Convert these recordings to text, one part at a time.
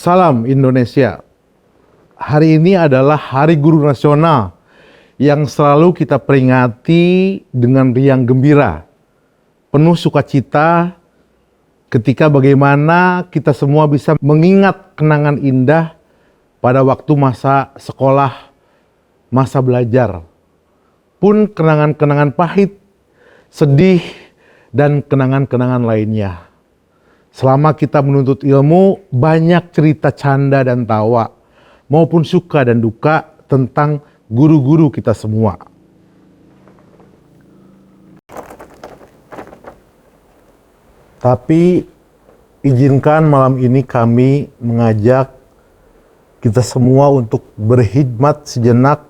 Salam Indonesia. Hari ini adalah Hari Guru Nasional yang selalu kita peringati dengan riang gembira, penuh sukacita ketika bagaimana kita semua bisa mengingat kenangan indah pada waktu masa sekolah, masa belajar. Pun kenangan-kenangan pahit, sedih, dan kenangan-kenangan lainnya. Selama kita menuntut ilmu, banyak cerita canda dan tawa, maupun suka dan duka tentang guru-guru kita semua. Tapi izinkan malam ini kami mengajak kita semua untuk berkhidmat sejenak,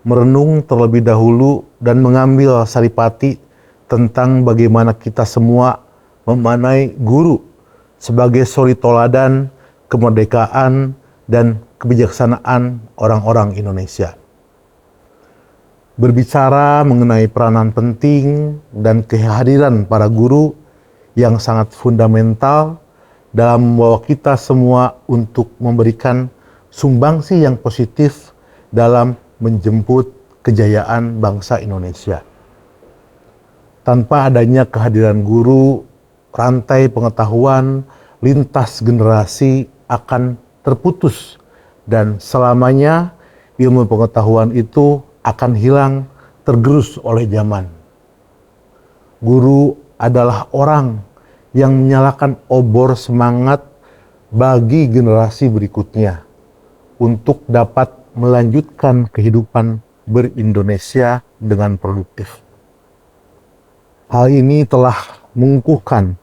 merenung terlebih dahulu dan mengambil saripati tentang bagaimana kita semua memanai guru sebagai suri toladan kemerdekaan dan kebijaksanaan orang-orang Indonesia. Berbicara mengenai peranan penting dan kehadiran para guru yang sangat fundamental dalam membawa kita semua untuk memberikan sumbangsi yang positif dalam menjemput kejayaan bangsa Indonesia. Tanpa adanya kehadiran guru, rantai pengetahuan lintas generasi akan terputus dan selamanya ilmu pengetahuan itu akan hilang tergerus oleh zaman. Guru adalah orang yang menyalakan obor semangat bagi generasi berikutnya untuk dapat melanjutkan kehidupan ber-Indonesia dengan produktif. Hal ini telah mengukuhkan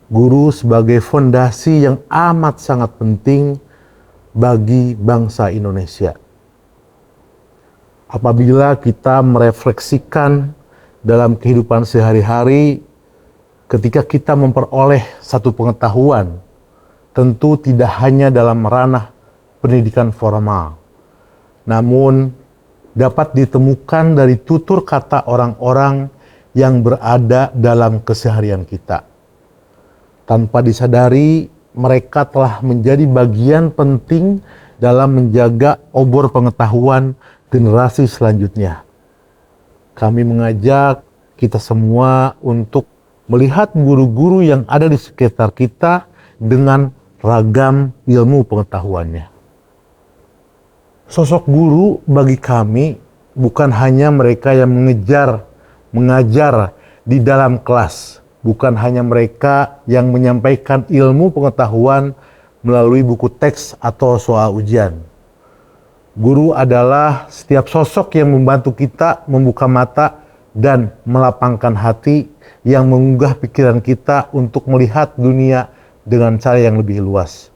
guru sebagai fondasi yang amat sangat penting bagi bangsa Indonesia. Apabila kita merefleksikan dalam kehidupan sehari-hari, ketika kita memperoleh satu pengetahuan, tentu tidak hanya dalam ranah pendidikan formal, namun dapat ditemukan dari tutur kata orang-orang yang berada dalam keseharian kita. Tanpa disadari, mereka telah menjadi bagian penting dalam menjaga obor pengetahuan generasi selanjutnya. Kami mengajak kita semua untuk melihat guru-guru yang ada di sekitar kita dengan ragam ilmu pengetahuannya. Sosok guru bagi kami bukan hanya mereka yang mengajar di dalam kelas, bukan hanya mereka yang menyampaikan ilmu pengetahuan melalui buku teks atau soal ujian. Guru adalah setiap sosok yang membantu kita membuka mata dan melapangkan hati, yang mengunggah pikiran kita untuk melihat dunia dengan cara yang lebih luas.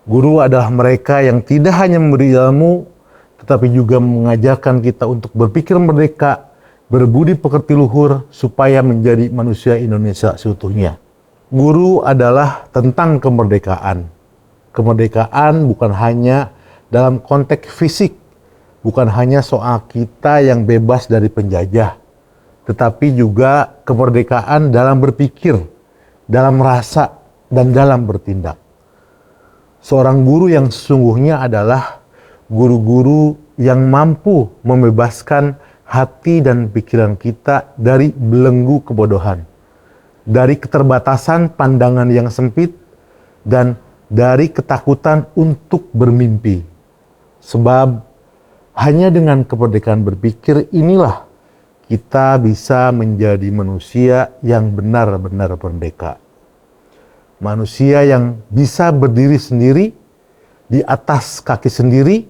Guru adalah mereka yang tidak hanya memberi ilmu, tetapi juga mengajarkan kita untuk berpikir merdeka, berbudi pekerti luhur supaya menjadi manusia Indonesia seutuhnya. Guru adalah tentang kemerdekaan. Kemerdekaan bukan hanya dalam konteks fisik, bukan hanya soal kita yang bebas dari penjajah, tetapi juga kemerdekaan dalam berpikir, dalam merasa, dan dalam bertindak. Seorang guru yang sesungguhnya adalah guru-guru yang mampu membebaskan hati dan pikiran kita dari belenggu kebodohan, dari keterbatasan pandangan yang sempit, dan dari ketakutan untuk bermimpi. Sebab hanya dengan kemerdekaan berpikir inilah kita bisa menjadi manusia yang benar-benar merdeka. Manusia yang bisa berdiri sendiri di atas kaki sendiri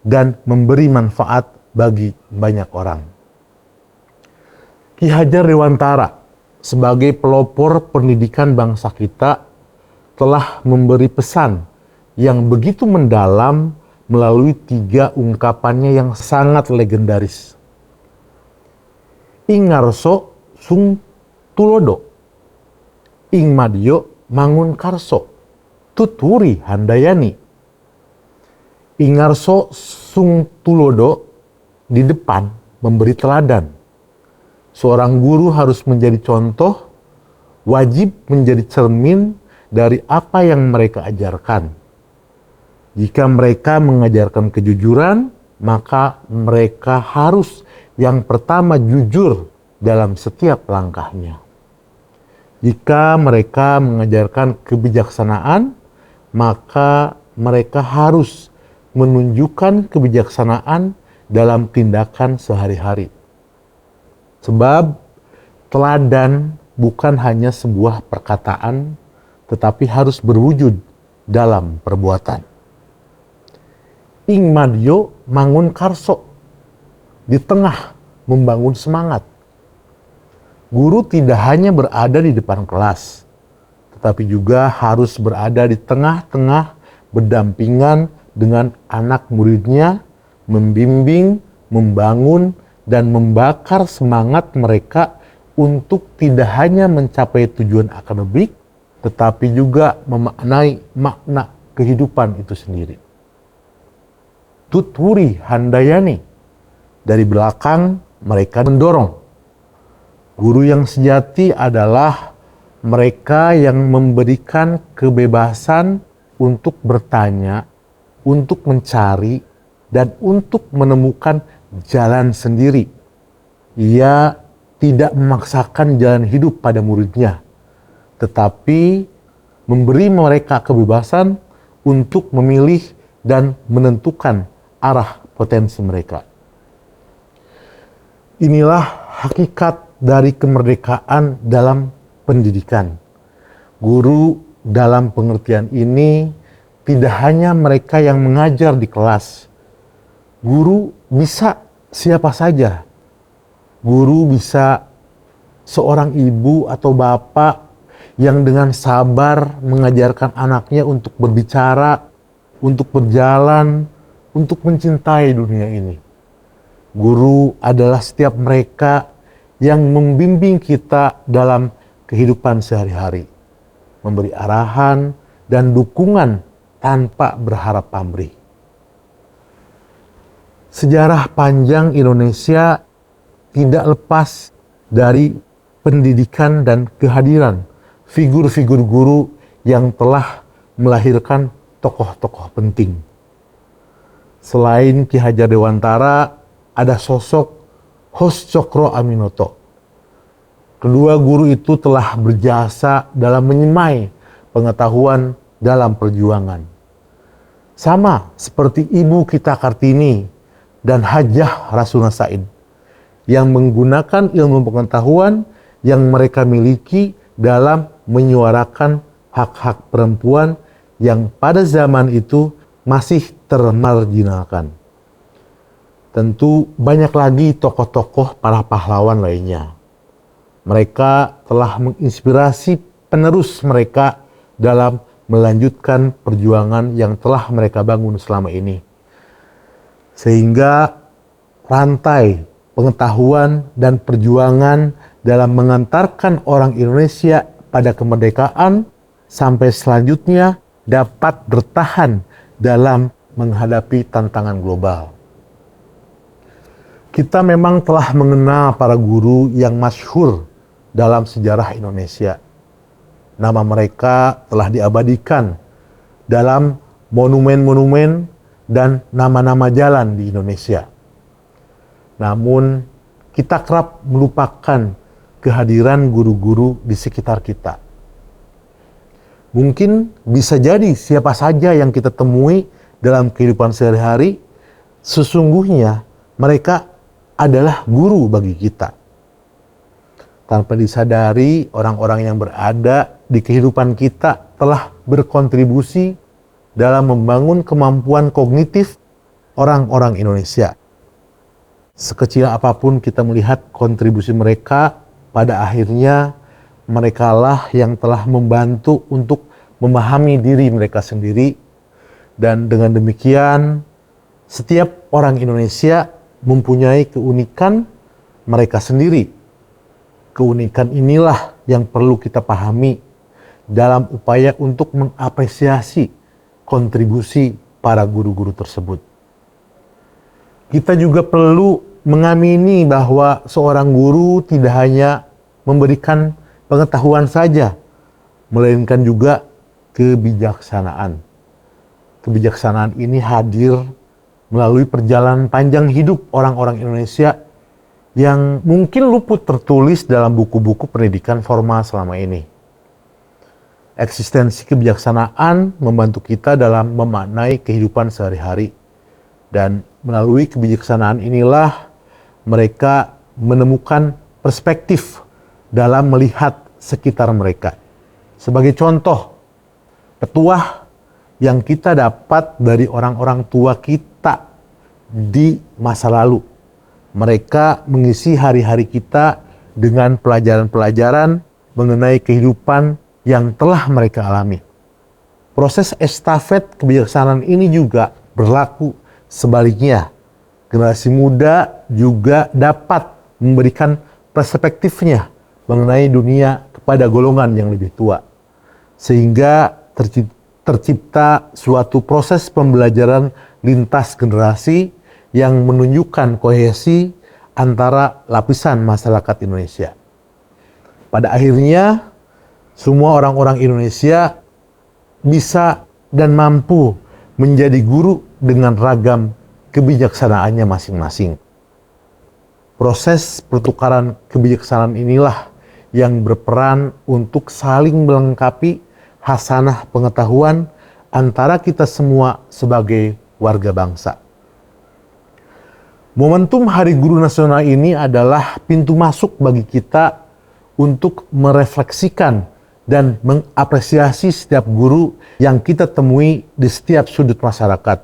dan memberi manfaat bagi banyak orang. Ki Hajar Dewantara sebagai pelopor pendidikan bangsa kita telah memberi pesan yang begitu mendalam melalui 3 ungkapannya yang sangat legendaris. Ing ngarso sung tulodo, ing madyo mangun karso, tuturi handayani. Ing ngarso sung tulodo, di depan memberi teladan. Seorang guru harus menjadi contoh, wajib menjadi cermin dari apa yang mereka ajarkan. Jika mereka mengajarkan kejujuran, maka mereka harus yang pertama jujur dalam setiap langkahnya. Jika mereka mengajarkan kebijaksanaan, maka mereka harus menunjukkan kebijaksanaan dalam tindakan sehari-hari. Sebab teladan bukan hanya sebuah perkataan, tetapi harus berwujud dalam perbuatan. Ing madyo mangun karso, di tengah membangun semangat. Guru tidak hanya berada di depan kelas, tetapi juga harus berada di tengah-tengah berdampingan dengan anak muridnya, membimbing, membangun, dan membakar semangat mereka untuk tidak hanya mencapai tujuan akademik, tetapi juga memaknai makna kehidupan itu sendiri. Tuturi handayani, dari belakang mereka mendorong. Guru yang sejati adalah mereka yang memberikan kebebasan untuk bertanya, untuk mencari, dan untuk menemukan jalan sendiri. Ia tidak memaksakan jalan hidup pada muridnya, tetapi memberi mereka kebebasan untuk memilih dan menentukan arah potensi mereka. Inilah hakikat dari kemerdekaan dalam pendidikan. Guru dalam pengertian ini tidak hanya mereka yang mengajar di kelas. Guru bisa siapa saja. Guru bisa seorang ibu atau bapak yang dengan sabar mengajarkan anaknya untuk berbicara, untuk berjalan, untuk mencintai dunia ini. Guru adalah setiap mereka yang membimbing kita dalam kehidupan sehari-hari, memberi arahan dan dukungan tanpa berharap pamrih. Sejarah panjang Indonesia tidak lepas dari pendidikan dan kehadiran figur-figur guru yang telah melahirkan tokoh-tokoh penting. Selain Ki Hajar Dewantara, ada sosok Hos Cokro Aminoto. Kedua guru itu telah berjasa dalam menyemai pengetahuan dalam perjuangan. Sama seperti Ibu kita Kartini dan Hajah Rasuna Said yang menggunakan ilmu pengetahuan yang mereka miliki dalam menyuarakan hak-hak perempuan yang pada zaman itu masih termarginalkan. Tentu banyak lagi tokoh-tokoh para pahlawan lainnya. Mereka telah menginspirasi penerus mereka dalam melanjutkan perjuangan yang telah mereka bangun selama ini. Sehingga rantai pengetahuan dan perjuangan dalam mengantarkan orang Indonesia pada kemerdekaan sampai selanjutnya dapat bertahan dalam menghadapi tantangan global. Kita memang telah mengenal para guru yang masyhur dalam sejarah Indonesia. Nama mereka telah diabadikan dalam monumen-monumen dan nama-nama jalan di Indonesia. Namun, kita kerap melupakan kehadiran guru-guru di sekitar kita. Mungkin bisa jadi siapa saja yang kita temui dalam kehidupan sehari-hari, sesungguhnya mereka adalah guru bagi kita. Tanpa disadari, orang-orang yang berada di kehidupan kita telah berkontribusi dalam membangun kemampuan kognitif orang-orang Indonesia. Sekecil apapun kita melihat kontribusi mereka, pada akhirnya merekalah yang telah membantu untuk memahami diri mereka sendiri. Dan dengan demikian, setiap orang Indonesia mempunyai keunikan mereka sendiri. Keunikan inilah yang perlu kita pahami dalam upaya untuk mengapresiasi kontribusi para guru-guru tersebut. Kita juga perlu mengamini bahwa seorang guru tidak hanya memberikan pengetahuan saja, melainkan juga kebijaksanaan. kebijaksanaan ini hadir melalui perjalanan panjang hidup orang-orang Indonesia yang mungkin luput tertulis dalam buku-buku pendidikan formal selama ini. Eksistensi kebijaksanaan membantu kita dalam memaknai kehidupan sehari-hari. Dan melalui kebijaksanaan inilah mereka menemukan perspektif dalam melihat sekitar mereka. Sebagai contoh, petuah yang kita dapat dari orang-orang tua kita di masa lalu. Mereka mengisi hari-hari kita dengan pelajaran-pelajaran mengenai kehidupan yang telah mereka alami. Proses estafet kebijaksanaan ini juga berlaku sebaliknya. Generasi muda juga dapat memberikan perspektifnya mengenai dunia kepada golongan yang lebih tua. Sehingga tercipta suatu proses pembelajaran lintas generasi yang menunjukkan kohesi antara lapisan masyarakat Indonesia. Pada akhirnya, semua orang-orang Indonesia bisa dan mampu menjadi guru dengan ragam kebijaksanaannya masing-masing. Proses pertukaran kebijaksanaan inilah yang berperan untuk saling melengkapi hasanah pengetahuan antara kita semua sebagai warga bangsa. Momentum Hari Guru Nasional ini adalah pintu masuk bagi kita untuk merefleksikan dan mengapresiasi setiap guru yang kita temui di setiap sudut masyarakat.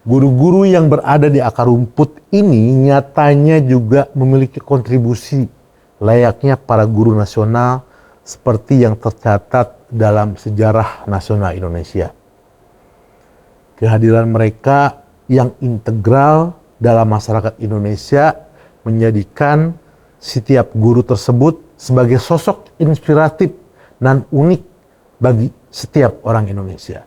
Guru-guru yang berada di akar rumput ini nyatanya juga memiliki kontribusi layaknya para guru nasional seperti yang tercatat dalam sejarah nasional Indonesia. Kehadiran mereka yang integral dalam masyarakat Indonesia menjadikan setiap guru tersebut sebagai sosok inspiratif dan unik bagi setiap orang Indonesia.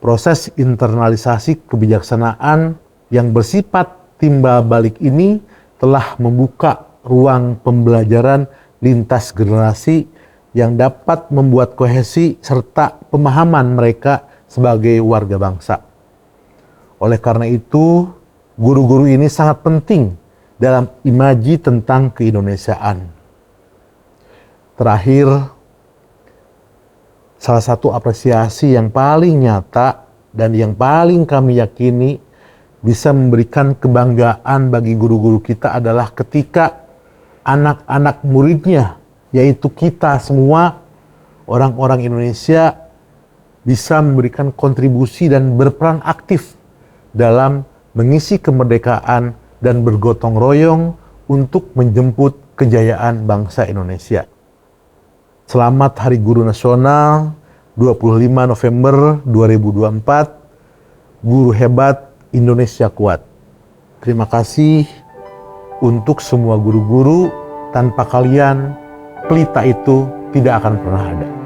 Proses internalisasi kebijaksanaan yang bersifat timbal balik ini telah membuka ruang pembelajaran lintas generasi yang dapat membuat kohesi serta pemahaman mereka sebagai warga bangsa. Oleh karena itu, guru-guru ini sangat penting dalam imaji tentang keindonesiaan. Terakhir, salah satu apresiasi yang paling nyata dan yang paling kami yakini bisa memberikan kebanggaan bagi guru-guru kita adalah ketika anak-anak muridnya, yaitu kita semua, orang-orang Indonesia, bisa memberikan kontribusi dan berperan aktif dalam mengisi kemerdekaan dan bergotong royong untuk menjemput kejayaan bangsa Indonesia. Selamat Hari Guru Nasional 25 November 2024. Guru hebat, Indonesia kuat. Terima kasih untuk semua guru-guru. Tanpa kalian, pelita itu tidak akan pernah ada.